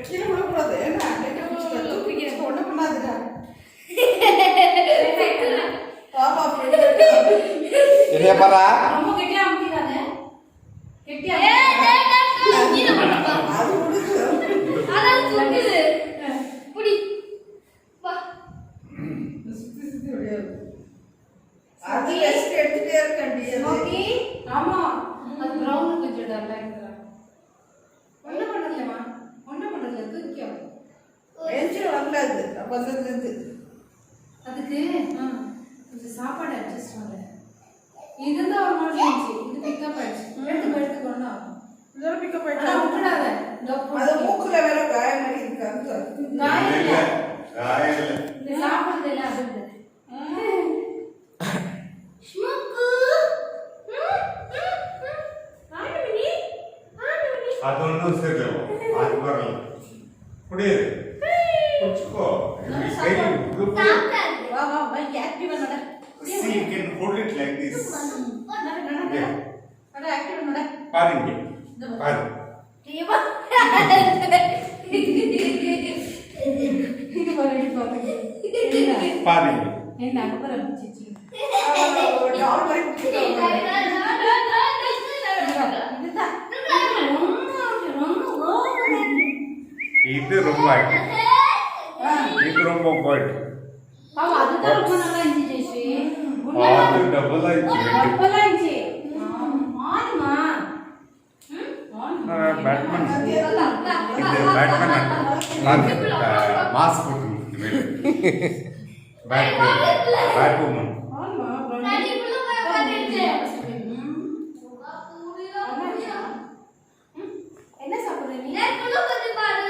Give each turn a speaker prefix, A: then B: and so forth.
A: கீழே விடக்கூடாது. என்ன ஒன்றும் பண்ணாதுடா. பாப்பா
B: என்ன பாரா
C: ரொம்ப கெட்டியா அமுக்கிடாத. கெட்டியா
A: அது முடிச்சு
C: அதான் தூக்குது. புடி வா.
A: சுத்தி சுத்தி விளையாடு. அது ரெஸ்ட் எடுத்துட்டே இருக்கண்டி.
C: ஓகே ஆமா அது பிரவுன் கொஞ்சம் டல்லா இருக்குடா. ஒண்ணு பண்ணலமா தூக்கியோ.
A: வெஞ்சு வரல அது. அப்ப வந்து
C: அதுக்கு கொஞ்சம் சாப்பாடு அட்ஜஸ்ட் பண்ணல. இதுதான் ஒரு மாதிரி இருந்துச்சு. இது பிக்கப் ஆயிடுச்சு. எடுத்துக்கோண்ணா.
A: இதெல்லாம் பிக்கப்
C: ஆனா
A: ஆயிடுச்சு.
C: விட்டுடாத.
A: அது மூக்குல வேற காயம் மாதிரி இருக்கு.
C: காயம் இல்ல.
B: காயம் இல்ல.
C: இந்த சாப்பிடுறது இல்ல அது இல்ல. ஸ்மோக்கு. ஆனமணி.
B: ಅದೊಂದು ಸೇರ್ಲೇವು ಅದು ಬರಲ್ಲ ಕುಡಿಯಿರಿ ಕುಚ್ಕೋ ಕೈ
A: வா வா பை ஆக்டிவ் பண்ணடா.
B: see you can hold it like this
A: அட ஆக்டிவ் பண்ணடா.
B: பாருங்க பாரு
A: தேவா
C: இது பாருங்க
B: பாருங்க
C: என்ன அப்புறம் பிச்சிச்சு.
A: ஒரு டால் மாதிரி
B: இது ரொம்ப ஆக்டிவ் இது ரொம்ப பாய்ட்
C: பாவா அதுதான் ரொம்ப நல்லா இருந்துச்சு ஜெயஸ்ரீ.
B: அது டபுள் ஆயிடுச்சு
C: டபுளா இருந்துச்சு. ஆமா
B: பேட்மேன் இது பேட்மேன் மாஸ்க் போட்டு பேட் உமன்
C: என்ன சாப்பிடுற நீ?
D: கொஞ்சம் பாரு.